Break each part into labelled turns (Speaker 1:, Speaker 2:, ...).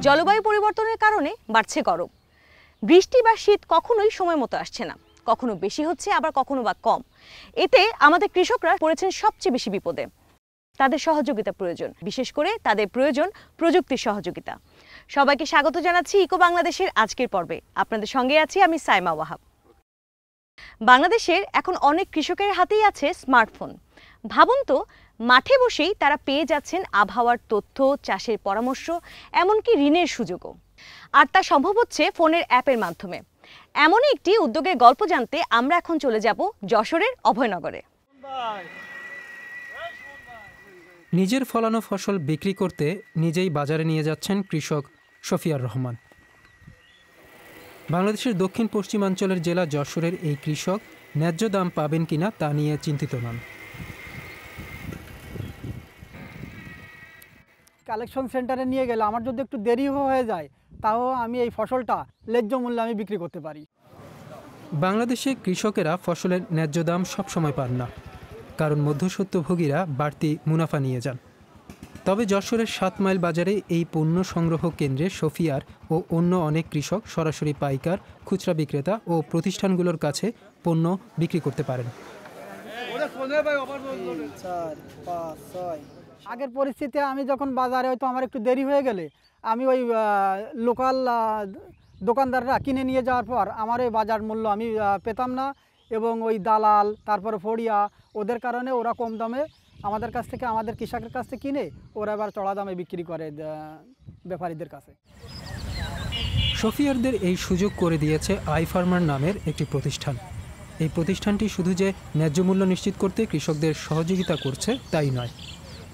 Speaker 1: জলবায়ু পরিবর্তনের কারণে বাড়ছে গরম, বৃষ্টি বা শীত কখনোই সময় মতো আসছে না, কখনো বেশি হচ্ছে আবার কখনো বা কম। এতে আমাদের কৃষকরা পড়েছেন সবচেয়ে বেশি বিপদে। তাদের সহযোগিতা প্রয়োজন, বিশেষ করে তাদের প্রয়োজন প্রযুক্তির সহযোগিতা। সবাইকে স্বাগত জানাচ্ছি ইকো বাংলাদেশের আজকের পর্বে। আপনাদের সঙ্গে আছি আমি সাইমা ওয়াহাব। বাংলাদেশের এখন অনেক কৃষকের হাতেই আছে স্মার্টফোন। ভাবুন তো, মাঠে বসেই তারা পেয়ে যাচ্ছেন আবহাওয়ার তথ্য, চাষের পরামর্শ, এমনকি ঋণের সুযোগও। আর তা সম্ভব হচ্ছে ফোনের অ্যাপের মাধ্যমে। এমনই একটি উদ্যোগের গল্প জানতে আমরা এখন চলে যাব যশোরের অভয়নগরে।
Speaker 2: নিজের ফলানো ফসল বিক্রি করতে নিজেই বাজারে নিয়ে যাচ্ছেন কৃষক শফিয়ার রহমান। বাংলাদেশের দক্ষিণ পশ্চিমাঞ্চলের জেলা যশোরের এই কৃষক ন্যায্য দাম পাবেন কিনা তা নিয়ে চিন্তিত নন।
Speaker 3: কালেকশন সেন্টারে নিয়ে গেলে আমার যদি একটু দেরি হয়ে যায়, তাও আমি এই ফসলটা ন্যায্য মূল্যে আমি বিক্রি করতে পারি।
Speaker 2: বাংলাদেশে কৃষকেরা ফসলের ন্যায্য দাম সবসময় পান না, কারণ মধ্যস্বত্বভোগীরা বাড়তি মুনাফা নিয়ে যান। তবে যশোরের 7 মাইল বাজারে এই পণ্য সংগ্রহ কেন্দ্রে শফিয়ার ও অন্য অনেক কৃষক সরাসরি পাইকার, খুচরা বিক্রেতা ও প্রতিষ্ঠানগুলোর কাছে পণ্য বিক্রি করতে পারেন।
Speaker 3: আগের পরিস্থিতিতে আমি যখন বাজারে হয়তো আমার একটু দেরি হয়ে গেলে আমি ওই লোকাল দোকানদাররা কিনে নিয়ে যাওয়ার পর আমার এই বাজার মূল্য আমি পেতাম না, এবং ওই দালাল, তারপরে ফড়িয়া, ওদের কারণে ওরা কম দামে আমাদের কাছ থেকে, আমাদের কৃষকের কাছ থেকে কিনে ওরা এবার চড়া দামে বিক্রি করে ব্যাপারীদের কাছে।
Speaker 2: শফিয়ারদের এই সুযোগ করে দিয়েছে আইফার্মার নামের একটি প্রতিষ্ঠান। এই প্রতিষ্ঠানটি শুধু যে ন্যায্য মূল্য নিশ্চিত করতে কৃষকদের সহযোগিতা করছে তাই নয়,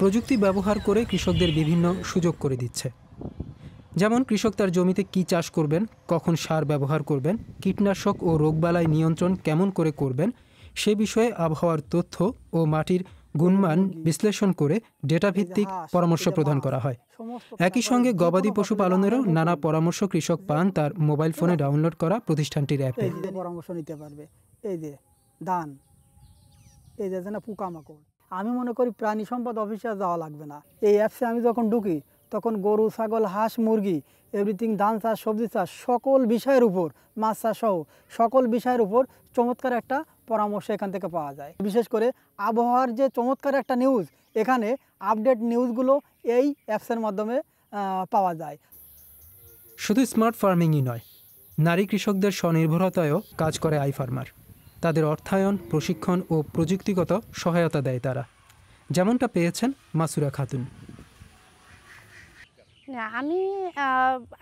Speaker 2: প্রযুক্তি ব্যবহার করে কৃষকদের বিভিন্ন সুযোগ করে দিচ্ছে। যেমন কৃষক তার জমিতে কী চাষ করবেন, কখন সার ব্যবহার করবেন, কীটনাশক ও রোগবালাই নিয়ন্ত্রণ কেমন করে করবেন, সে বিষয়ে আবহাওয়ার তথ্য ও মাটির গুণমান বিশ্লেষণ করে ডেটাভিত্তিক পরামর্শ প্রদান করা হয়। একই সঙ্গে গবাদি পশু পালনেরও নানা পরামর্শ কৃষক পান তার মোবাইল ফোনে ডাউনলোড করা প্রতিষ্ঠানটির অ্যাপে।
Speaker 3: পরামর্শ নিতে পারবে, এই যে ধান, এই যে না পোকামাকড়। আমি মনে করি প্রাণী সম্পদ অফিসে যাওয়া লাগবে না। এই অ্যাপসে আমি যখন ঢুকি তখন গরু, ছাগল, হাঁস, মুরগি, এভরিথিং, ধান চাষ, সবজি চাষ, সকল বিষয়ের উপর, মাছ চাষ সহ সকল বিষয়ের উপর চমৎকার একটা পরামর্শ এখান থেকে পাওয়া যায়। বিশেষ করে আবহাওয়ার যে চমৎকার একটা নিউজ, এখানে আপডেট নিউজগুলো এই অ্যাপসের মাধ্যমে পাওয়া যায়।
Speaker 2: শুধু স্মার্ট ফার্মিংই নয়, নারী কৃষকদের স্বনির্ভরতায়ও কাজ করে আইফার্মার। তাদের অর্থায়ন, প্রশিক্ষণ ও প্রযুক্তিগত সহায়তা দেয় তারা, যেমনটা পেয়েছেন মাসুরা খাতুন।
Speaker 4: আমি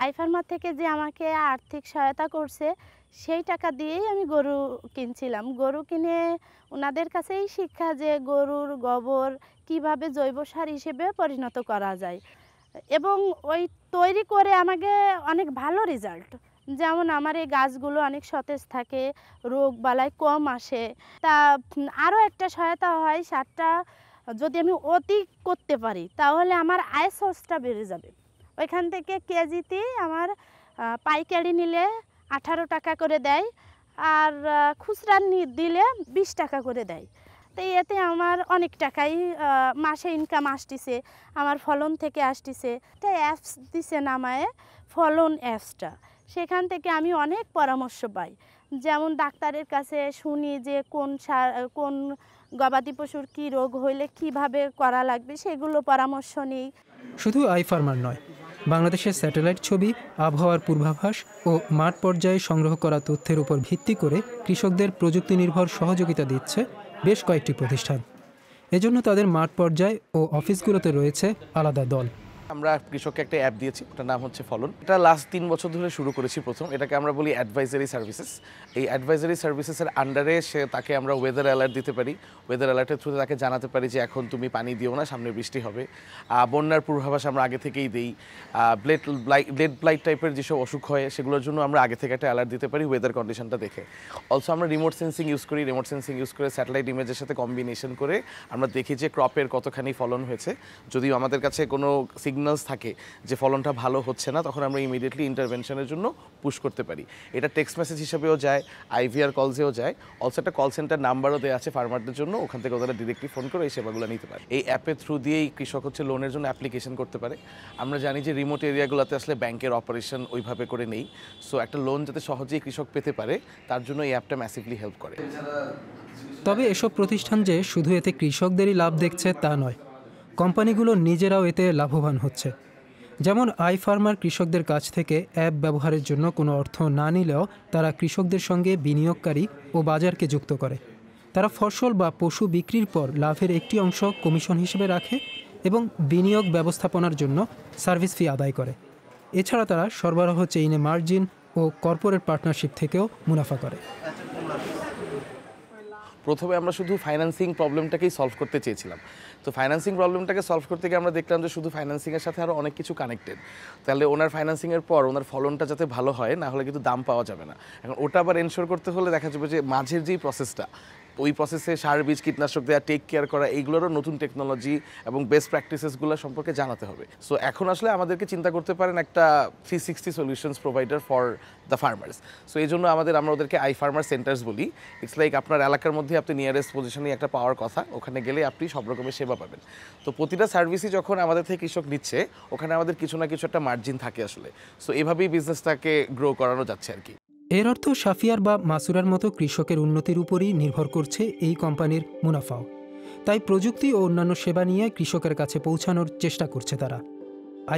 Speaker 4: আইফার্মার থেকে যে আমাকে আর্থিক সহায়তা করছে, সেই টাকা দিয়েই আমি গরু কিনছিলাম। গরু কিনে ওনাদের কাছেই শিক্ষা যে গরুর গোবর কিভাবে জৈব সার হিসেবে পরিণত করা যায়, এবং ওই তৈরি করে আমাকে অনেক ভালো রেজাল্ট। যেমন আমার এই গাছগুলো অনেক সতেজ থাকে, রোগ বালাই কম আসে। তা আরও একটা সহায়তা হয়, সারটা যদি আমি অতি করতে পারি তাহলে আমার আয় সোর্সটা বেড়ে যাবে। ওইখান থেকে কেজিতে আমার পাইকারি নিলে 18 টাকা করে দেয়, আর খুচরা দিলে 20 টাকা করে দেয়। তো এতে আমার অনেক টাকাই মাসে ইনকাম আসতেছে, আমার ফলন থেকে আসতেছে। একটা অ্যাপস দিছে নামায়ে, ফলন অ্যাপসটা, সেখান থেকে আমি অনেক পরামর্শ পাই। যেমন ডাক্তারের কাছে শুনি যে কোন গবাদি পশুর কী রোগ হইলে কিভাবে করা লাগবে, সেগুলো পরামর্শ নিই।
Speaker 2: শুধু আইফার্মার নয়, বাংলাদেশের স্যাটেলাইট ছবি, আবহাওয়ার পূর্বাভাস ও মাঠ পর্যায়ে সংগ্রহ করা তথ্যের উপর ভিত্তি করে কৃষকদের প্রযুক্তি নির্ভর সহযোগিতা দিচ্ছে বেশ কয়েকটি প্রতিষ্ঠান। এজন্য তাদের মাঠ পর্যায়ে ও অফিসগুলোতে রয়েছে আলাদা দল।
Speaker 5: আমরা কৃষককে একটা অ্যাপ দিয়েছি, ওটার নাম হচ্ছে ফলন। এটা লাস্ট 3 বছর ধরে শুরু করেছি। প্রথম এটাকে আমরা বলি অ্যাডভাইজারি সার্ভিসেস। এই অ্যাডভাইজারি সার্ভিসেসের আন্ডারে তাকে আমরা ওয়েদার অ্যালার্ট দিতে পারি। ওয়েদার অ্যালার্টের থ্রুতে তাকে জানাতে পারি যে এখন তুমি পানি দিও না, সামনে বৃষ্টি হবে। বন্যার পূর্বাভাস আমরা আগে থেকেই দিই। ব্লেড ব্লাইট টাইপের যেসব অসুখ হয় সেগুলোর জন্য আমরা আগে থেকে একটা অ্যালার্ট দিতে পারি ওয়েদার কন্ডিশনটা দেখে। অলসো আমরা রিমোট সেন্সিং ইউজ করি। রিমোট সেন্সিং ইউজ করে স্যাটেলাইট ইমেজের সাথে কম্বিনেশন করে আমরা দেখি যে ক্রপের কতখানি ফলন হয়েছে। যদিও আমাদের কাছে কোনো সিগন্যাল সিগন্যালস থাকে যে ফলনটা ভালো হচ্ছে না, তখন আমরা ইমিডিয়েটলি ইন্টারভেনশনের জন্য পুশ করতে পারি। এটা টেক্সট মেসেজ হিসেবেও যায়, IVR কলসেও যায়, অলসো একটা কল সেন্টার নাম্বারও দেওয়া আছে ফার্মারদের জন্য, ওখান থেকে ওরা ডিরেক্টলি ফোন করে এই সেবাগুলো নিতে পারে। এই অ্যাপের থ্রু দিয়েই কৃষক হচ্ছে লোনের জন্য অ্যাপ্লিকেশন করতে পারে। আমরা জানি যে রিমোট এরিয়াগুলোতে আসলে ব্যাংকের অপারেশন ওইভাবে করে নেই, সো একটা লোন যাতে সহজেই কৃষক পেতে পারে তার জন্য এই অ্যাপটা ম্যাসিভলি হেল্প করে।
Speaker 2: তবে এসব প্রতিষ্ঠান যে শুধু এতে কৃষকদেরই লাভ দেখছে তা নয়, কোম্পানিগুলো নিজেরাও এতে লাভবান হচ্ছে। যেমন iFarmer কৃষকদের কাছ থেকে অ্যাপ ব্যবহারের জন্য কোনো অর্থ না নিলেও তারা কৃষকদের সঙ্গে বিনিয়োগকারী ও বাজারকে যুক্ত করে। তারা ফসল বা পশু বিক্রির পর লাভের একটি অংশ কমিশন হিসেবে রাখে এবং বিনিয়োগ ব্যবস্থাপনার জন্য সার্ভিস ফি আদায় করে। এছাড়া তারা সরবরাহ চেইনে মার্জিন ও কর্পোরেট পার্টনারশিপ থেকেও মুনাফা করে।
Speaker 5: প্রথমে আমরা শুধু ফাইন্যান্সিং প্রবলেমটাকেই সলভ করতে চেয়েছিলাম। তো ফাইন্যান্সিং প্রবলেমটাকে সলভ করতে গিয়ে আমরা দেখলাম যে শুধু ফাইন্যান্সিংয়ের সাথে আরও অনেক কিছু কানেক্টেড। তাহলে ওনার ফাইন্যান্সিংয়ের পর ওনার ফলনটা যাতে ভালো হয়, না হলে কিন্তু দাম পাওয়া যাবে না। এখন ওটা আবার এনশোর করতে হলে দেখা যাবে যে মাঝের যেই প্রসেসটা, ওই প্রসেসে সার বীজ কীটনাশক দেওয়া, টেক কেয়ার করা, এইগুলোরও নতুন টেকনোলজি এবং বেস্ট প্র্যাকটিসেসগুলো সম্পর্কে জানাতে হবে। সো এখন আসলে আমাদেরকে চিন্তা করতে পারেন একটা 360 solutions provider for the farmers. So এই জন্য আমরা ওদেরকে iFarmer সেন্টার্স বলি। ইটস লাইক আপনার এলাকার মধ্যে আপনি নিয়ারেস্ট পজিশনে একটা পাওয়ার কথা, ওখানে গেলে আপনি সব রকমের সেবা পাবেন। তো প্রতিটা সার্ভিসই যখন আমাদের থেকে কৃষক নিচ্ছে, ওখানে আমাদের কিছু না কিছু একটা মার্জিন থাকে আসলে। সো এভাবেই বিজনেসটাকে গ্রো করানো যাচ্ছে আর কি।
Speaker 2: এর অর্থ সাফিয়ার বা মাসুরার মতো কৃষকের উন্নতির উপরই নির্ভর করছে এই কোম্পানির মুনাফাও। তাই প্রযুক্তি ও অন্যান্য সেবা নিয়ে কৃষকের কাছে পৌঁছানোর চেষ্টা করছে তারা।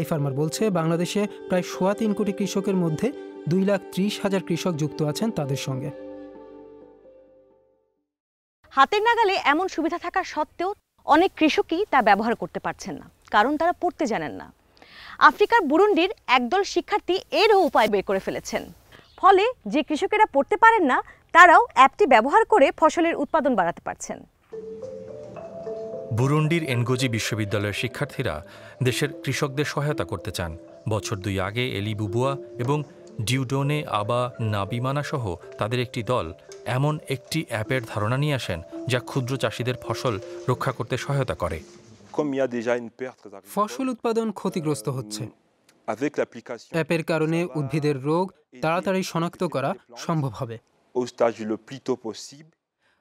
Speaker 2: iFarmer বলছে বাংলাদেশে প্রায় 3.25 কোটি কৃষকের মধ্যে 2,30,000 কৃষক যুক্ত আছেন তাদের সঙ্গে।
Speaker 1: হাতের নাগালে এমন সুবিধা থাকা সত্ত্বেও অনেক কৃষকই তা ব্যবহার করতে পারছেন না, কারণ তারা পড়তে জানেন না। আফ্রিকার বুরুন্ডির একদল শিক্ষার্থী এরও উপায় বের করে ফেলেছেন। ফলে যে কৃষকেরা পড়তে পারেন না তারাও অ্যাপটি ব্যবহার করে ফসলের উৎপাদন বাড়াতে পারছেন।
Speaker 6: বুরুন্ডির এনগোজি বিশ্ববিদ্যালয়ের শিক্ষার্থীরা দেশের কৃষকদের সহায়তা করতে চান। বছর 2 আগে এলি বুবুয়া এবং ডিউডোনে আবা নাবিমানা সহ তাদের একটি দল এমন একটি অ্যাপের ধারণা নিয়ে আসেন যা ক্ষুদ্র চাষিদের ফসল রক্ষা করতে সহায়তা করে।
Speaker 2: ফসল উৎপাদন ক্ষতিগ্রস্ত হচ্ছে। অ্যাপের কারণে উদ্ভিদের রোগ তাড়াতাড়ি শনাক্ত করা সম্ভব হবে।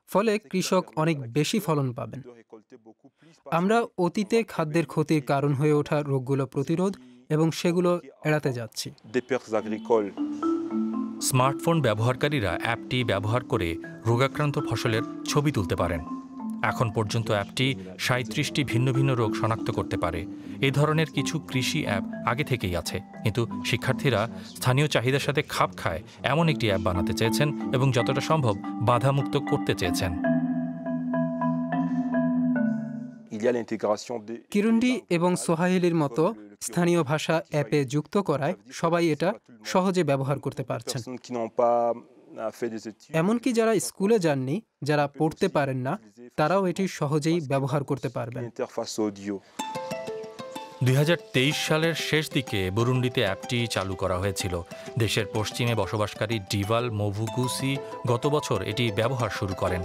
Speaker 2: ফলে কৃষক অনেক বেশি ফলন পাবেন। আমরা অতীতে খাদ্যের ক্ষতির কারণ হয়ে ওঠা রোগগুলো প্রতিরোধ এবং সেগুলো এড়াতে যাচ্ছি।
Speaker 6: স্মার্টফোন ব্যবহারকারীরা অ্যাপটি ব্যবহার করে রোগাক্রান্ত ফসলের ছবি তুলতে পারেন। এখন পর্যন্ত অ্যাপটি 37টি ভিন্ন ভিন্ন রোগ শনাক্ত করতে পারে। এই ধরনের কিছু কৃষি অ্যাপ আগে থেকেই আছে, কিন্তু শিক্ষার্থীরা স্থানীয় চাহিদার সাথে খাপ খায় এমন একটি অ্যাপ বানাতে চেয়েছেন এবং যতটা সম্ভব বাধামুক্ত করতে চেয়েছেন।
Speaker 2: কিরুন্ডি এবং সোহাহিলির মতো স্থানীয় ভাষা অ্যাপে যুক্ত করায় সবাই এটা সহজে ব্যবহার করতে পারছেন। এমনকি যারা স্কুলে যাননি, যারা পড়তে পারেন না, তারাও এটি সহজেই ব্যবহার করতে পারবেন।
Speaker 6: 2023 সালের শেষ দিকে বুরুন্ডিতে অ্যাপটি চালু করা হয়েছিল। দেশের পশ্চিমে বসবাসকারী ডিভাল মোভুগুসি গত বছর এটি ব্যবহার শুরু করেন।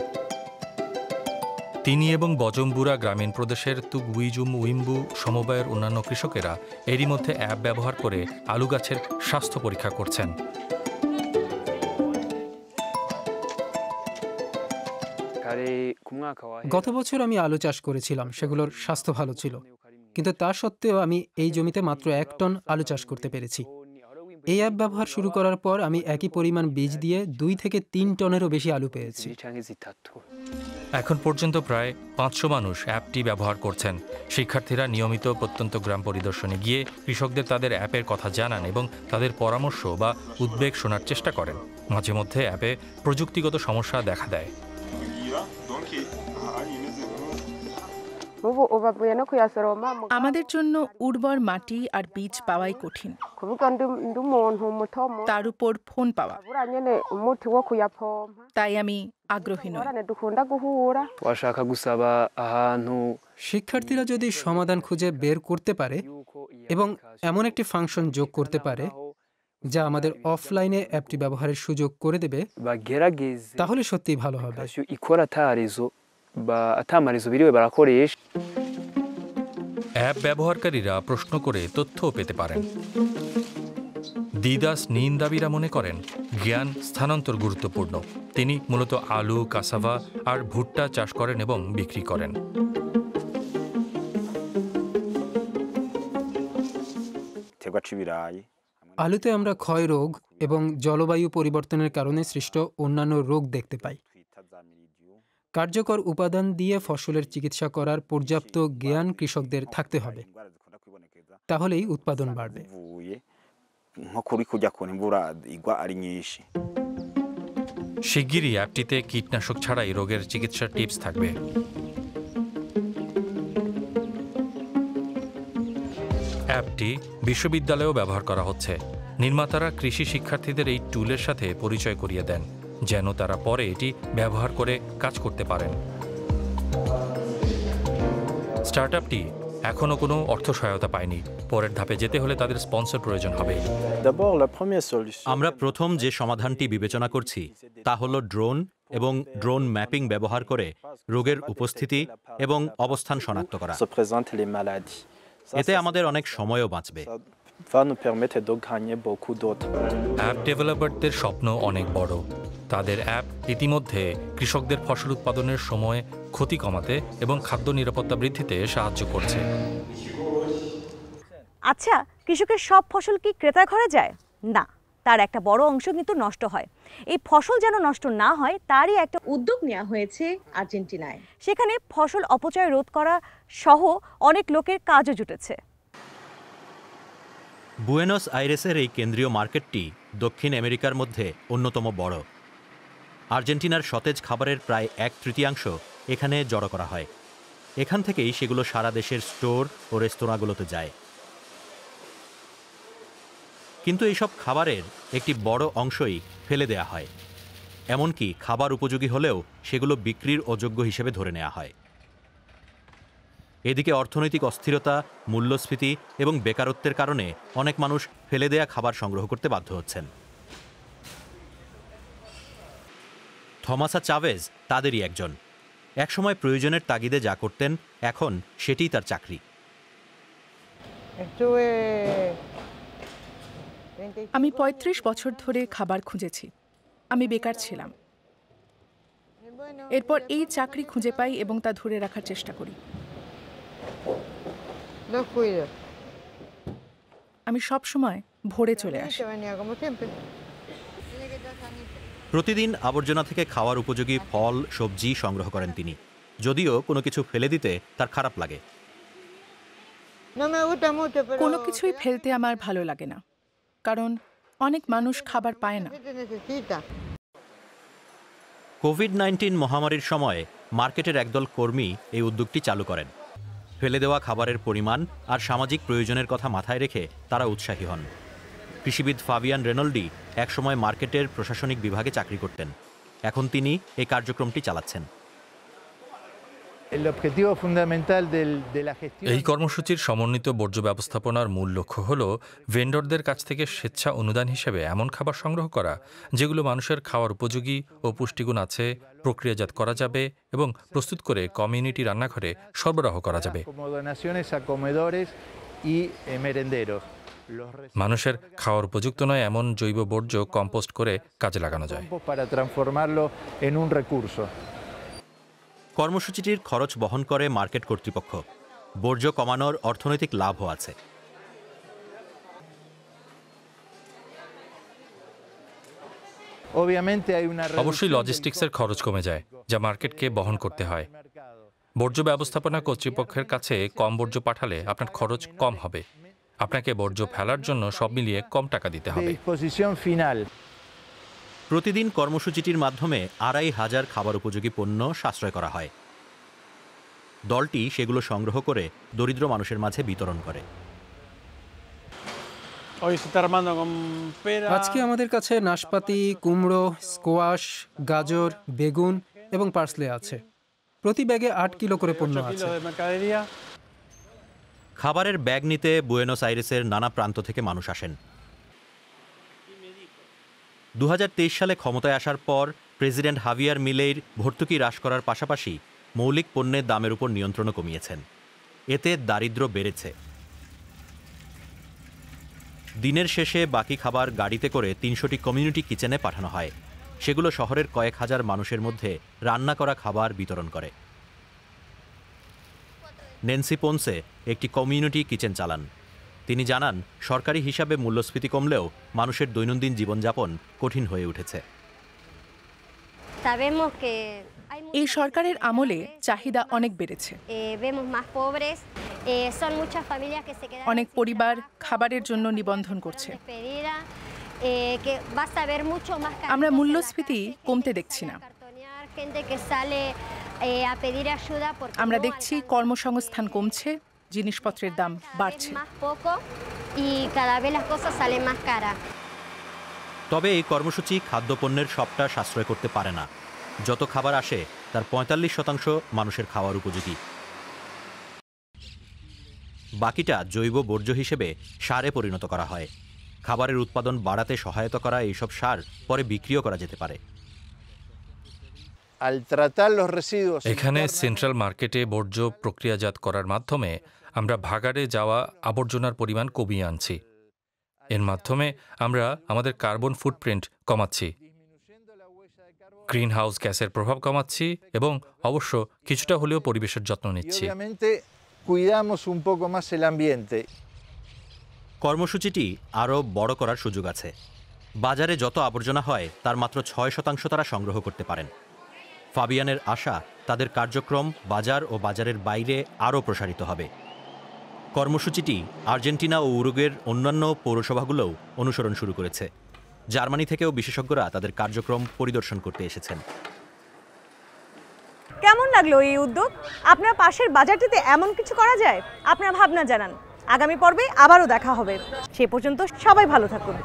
Speaker 6: তিনি এবং বজম্বুরা গ্রামীণ প্রদেশের তুগুইজুম উইম্বু সমবায়ের অন্যান্য কৃষকেরা এরই মধ্যে অ্যাপ ব্যবহার করে আলু গাছের স্বাস্থ্য পরীক্ষা করছেন।
Speaker 2: গত বছর আমি আলু চাষ করেছিলাম, সেগুলোর স্বাস্থ্য ভালো ছিল, কিন্তু তা সত্ত্বেও আমি এই জমিতে মাত্র 1 টন আলু চাষ করতে পেরেছি। এই অ্যাপ ব্যবহার শুরু করার পর আমি একই পরিমাণ বীজ দিয়ে 2 থেকে 3 টনেরও বেশি আলু পেয়েছি।
Speaker 6: এখন পর্যন্ত প্রায় 500 মানুষ অ্যাপটি ব্যবহার করছেন। শিক্ষার্থীরা নিয়মিত প্রত্যন্ত গ্রাম পরিদর্শনে গিয়ে কৃষকদের তাদের অ্যাপের কথা জানান এবং তাদের পরামর্শ বা উদ্বেগ শোনার চেষ্টা করেন। মাঝে মধ্যে অ্যাপে প্রযুক্তিগত সমস্যা দেখা দেয়।
Speaker 7: আমাদের জন্য উর্বর মাটি আর বীজ পাওয়াই কঠিন, তার উপর ফোন পাওয়া। তাই আমি আগ্রহী নই।
Speaker 2: শিক্ষার্থীরা যদি সমাধান খুঁজে বের করতে পারে এবং এমন একটি ফাংশন যোগ করতে পারে যা আমাদের অফলাইনে অ্যাপটি ব্যবহারের সুযোগ করে দেবে, তাহলে সত্যিই ভালো হবে।
Speaker 6: অ্যাপ ব্যবহারকারীরা প্রশ্ন করে তথ্যও পেতে পারেন। দিদাস নিন্দাবিরা মনে করেন জ্ঞান স্থানান্তর গুরুত্বপূর্ণ। তিনি মূলত আলু, কাসাভা আর ভুট্টা চাষ করেন এবং বিক্রি করেন।
Speaker 2: আলুতে আমরা ক্ষয় রোগ এবং জলবায়ু পরিবর্তনের কারণে সৃষ্ট অন্যান্য রোগ দেখতে পাই। কার্যকর উপাদান দিয়ে ফসলের চিকিৎসা করার পর্যাপ্ত জ্ঞান কৃষকদের থাকতে হবে, তাহলেই উৎপাদন বাড়বে।
Speaker 6: শিগগিরই অ্যাপটিতে কীটনাশক ছাড়াই রোগের চিকিৎসার টিপস থাকবে। অ্যাপটি বিশ্ববিদ্যালয়েও ব্যবহার করা হচ্ছে। নির্মাতারা কৃষি শিক্ষার্থীদের এই টুলের সাথে পরিচয় করিয়ে দেন, যেন তারা পরে এটি ব্যবহার করে কাজ করতে পারেন। স্টার্টআপটি এখনও কোনো অর্থ সহায়তা পায়নি। পরের ধাপে যেতে হলে তাদের স্পন্সর প্রয়োজন হবে।
Speaker 8: আমরা প্রথম যে সমাধানটি বিবেচনা করছি তা হল ড্রোন এবং ড্রোন ম্যাপিং ব্যবহার করে রোগের উপস্থিতি এবং অবস্থান শনাক্ত করা। এতে আমাদের অনেক সময়ও বাঁচবে।
Speaker 6: অ্যাপ ডেভেলপারদের স্বপ্ন অনেক বড়। তাদের অ্যাপ ইতিমধ্যে কৃষকদের ফসল উৎপাদনের সময় ক্ষতি কমাতে এবং খাদ্য নিরাপত্তা বৃদ্ধিতে সাহায্য করছে।
Speaker 1: আচ্ছা, কৃষকের সব ফসল কি ক্রেতার ঘরে যায়? না, তার একটা বড় অংশ কিন্তু নষ্ট হয়। এই ফসল যেন নষ্ট না হয় তারই একটা উদ্যোগ নেওয়া হয়েছে আর্জেন্টিনায়। সেখানে ফসল অপচয় রোধ করা সহ অনেক লোকের কাজও জুটেছে।
Speaker 8: বুয়েনোস আইরেসের এই কেন্দ্রীয় মার্কেটটি দক্ষিণ আমেরিকার মধ্যে অন্যতম বড়। আর্জেন্টিনার সতেজ খাবারের প্রায় 1/3 এখানে জড়ো করা হয়। এখান থেকেই সেগুলো সারা দেশের স্টোর ও রেস্তোরাঁগুলোতে যায়। কিন্তু এইসব খাবারের একটি বড় অংশই ফেলে দেয়া হয়। এমনকি খাবার উপযোগী হলেও সেগুলো বিক্রির অযোগ্য হিসেবে ধরে নেওয়া হয়। এদিকে অর্থনৈতিক অস্থিরতা, মূল্যস্ফীতি এবং বেকারত্বের কারণে অনেক মানুষ ফেলে দেয়া খাবার সংগ্রহ করতে বাধ্য হচ্ছেন। থমাসা চাভেজ তাদেরই একজন। একসময় প্রয়োজনের তাগিদে যা করতেন, এখন সেটিই তার চাকরি।
Speaker 7: আমি 35 বছর ধরে খাবার খুঁজেছি। আমি বেকার ছিলাম। এরপর এই চাকরি খুঁজে পাই এবং তা ধরে রাখার চেষ্টা করি। আমি সব সময় ভোরে চলে আসি।
Speaker 8: প্রতিদিন আবর্জনা থেকে খাওয়ার উপযোগী ফল, সবজি সংগ্রহ করেন তিনি। যদিও কোনো কিছু ফেলে দিতে তার খারাপ লাগে।
Speaker 7: কোনো কিছুই ফেলতে আমার ভালো লাগে না, কারণ অনেক মানুষ খাবার পায় না।
Speaker 8: কোভিড-19 মহামারীর সময় মার্কেটের একদল কর্মী এই উদ্যোগটি চালু করেন। ফেলে দেওয়া খাবারের পরিমাণ আর সামাজিক প্রয়োজনের কথা মাথায় রেখে তারা উৎসাহী হন। কৃষিবিদ ফাবিয়ান রেনল্ডি একসময় মার্কেটের প্রশাসনিক বিভাগে চাকরি করতেন। এখন তিনি এই কার্যক্রমটি চালাচ্ছেন।
Speaker 6: এই কর্মসূচির সমন্বিত বর্জ্য ব্যবস্থাপনার মূল লক্ষ্য হল ভেন্ডরদের কাছ থেকে স্বেচ্ছা অনুদান হিসেবে এমন খাবার সংগ্রহ করা যেগুলো মানুষের খাওয়ার উপযোগী ও পুষ্টিগুণ আছে, প্রক্রিয়াজাত করা যাবে এবং প্রস্তুত করে কমিউনিটি রান্নাঘরে সরবরাহ করা যাবে। মানুষের খাওয়ার উপযুক্ত নয় এমন জৈব বর্জ্য কম্পোস্ট করে কাজে লাগানো যায়।
Speaker 8: কর্মসূচিটির খরচ বহন করে মার্কেট কর্তৃপক্ষ। বর্জ্য কমানোর অর্থনৈতিক লাভও আছে।
Speaker 6: অবশ্যই লজিস্টিক্সের খরচ কমে যায়, যা মার্কেটকে বহন করতে হয়। বর্জ্য ব্যবস্থাপনা কর্তৃপক্ষের কাছে কম বর্জ্য পাঠালে আপনার খরচ কম হবে। আপনাকে বর্জ্য ফেলার জন্য সব মিলিয়ে কম টাকা দিতে হবে।
Speaker 8: প্রতিদিন কর্মসূচিটির মাধ্যমে ২৫০০ খাবার উপযোগী পণ্য সাশ্রয় করা হয়। দলটি সেগুলো সংগ্রহ করে দরিদ্র মানুষের মাঝে বিতরণ করে।
Speaker 2: আজকে আমাদের কাছে নাশপাতি, কুমড়ো, স্কোয়াশ, গাজর, বেগুন এবং পার্সলে আছে। প্রতি ব্যাগে ৮ কিলো করে পণ্য আছে।
Speaker 8: খাবারের ব্যাগ নিতে বুয়েনোস আইরেসের নানা প্রান্ত থেকে মানুষ আসেন। ২০২৩ সালে ক্ষমতায় আসার পর প্রেসিডেন্ট হাভিয়ার মিলেইর ভর্তুকি হ্রাস করার পাশাপাশি মৌলিক পণ্যের দামের উপর নিয়ন্ত্রণও কমিয়েছেন। এতে দারিদ্র্য বেড়েছে। দিনের শেষে বাকি খাবার গাড়িতে করে ৩০০টি কমিউনিটি কিচেনে পাঠানো হয়। সেগুলো শহরের কয়েক হাজার মানুষের মধ্যে রান্না করা খাবার বিতরণ করে। নেন্সি পোন্সে একটি কমিউনিটি কিচেন চালান। তিনি জানান, সরকারি হিসাবে মূল্যস্ফীতি কমলেও মানুষের দৈনন্দিন জীবনযাপন কঠিন হয়ে উঠেছে।
Speaker 7: এই সরকারের আমলে চাহিদা অনেক বেড়েছে। অনেক পরিবার খাবারের জন্য নিবন্ধন করছে। আমরা মূল্যস্ফীতি কমতে দেখছি না। আমরা দেখছি কর্মসংস্থান কমছে, জিনিসপত্রের দাম বাড়ছে।
Speaker 8: তবে এই কর্মসূচি খাদ্যপণ্যের সবটা সাশ্রয় করতে পারে না। যত খাবার আসে তার ৪৫% মানুষের খাওয়ার উপযোগী। বাকিটা জৈব বর্জ্য হিসেবে সারে পরিণত করা হয়। খাবারের উৎপাদন বাড়াতে সহায়তা করা এইসব সার পরে বিক্রিও করা যেতে পারে।
Speaker 6: এখানে সেন্ট্রাল মার্কেটে বর্জ্য প্রক্রিয়াজাত করার মাধ্যমে আমরা ভাগাড়ে যাওয়া আবর্জনার পরিমাণ কমিয়ে আনছি। এর মাধ্যমে আমরা আমাদের কার্বন ফুটপ্রিন্ট কমাচ্ছি, গ্রিন হাউস গ্যাসের প্রভাব কমাচ্ছি এবং অবশ্য কিছুটা হলেও পরিবেশের যত্ন নিচ্ছি।
Speaker 8: কর্মসূচিটি আরও বড় করার সুযোগ আছে। বাজারে যত আবর্জনা হয় তার মাত্র ৬% তারা সংগ্রহ করতে পারেন। ফাবিয়ানের আশা, তাদের কার্যক্রম বাজার ও বাজারের বাইরে আরও প্রসারিত হবে। কর্মসূচিটি আর্জেন্টিনা ও উরুগুয়ের অন্যান্য পৌরসভাগুলোও অনুসরণ শুরু করেছে। জার্মানি থেকেও বিশেষজ্ঞরা তাদের কার্যক্রম পরিদর্শন করতে এসেছেন।
Speaker 1: কেমন লাগলো এই উদ্যোগ? আপনার পাশের বাজারটিতে এমন কিছু করা যায়? আপনার ভাবনা জানান। আগামী পর্বে আবারও দেখা হবে। সে পর্যন্ত সবাই ভালো থাকুন।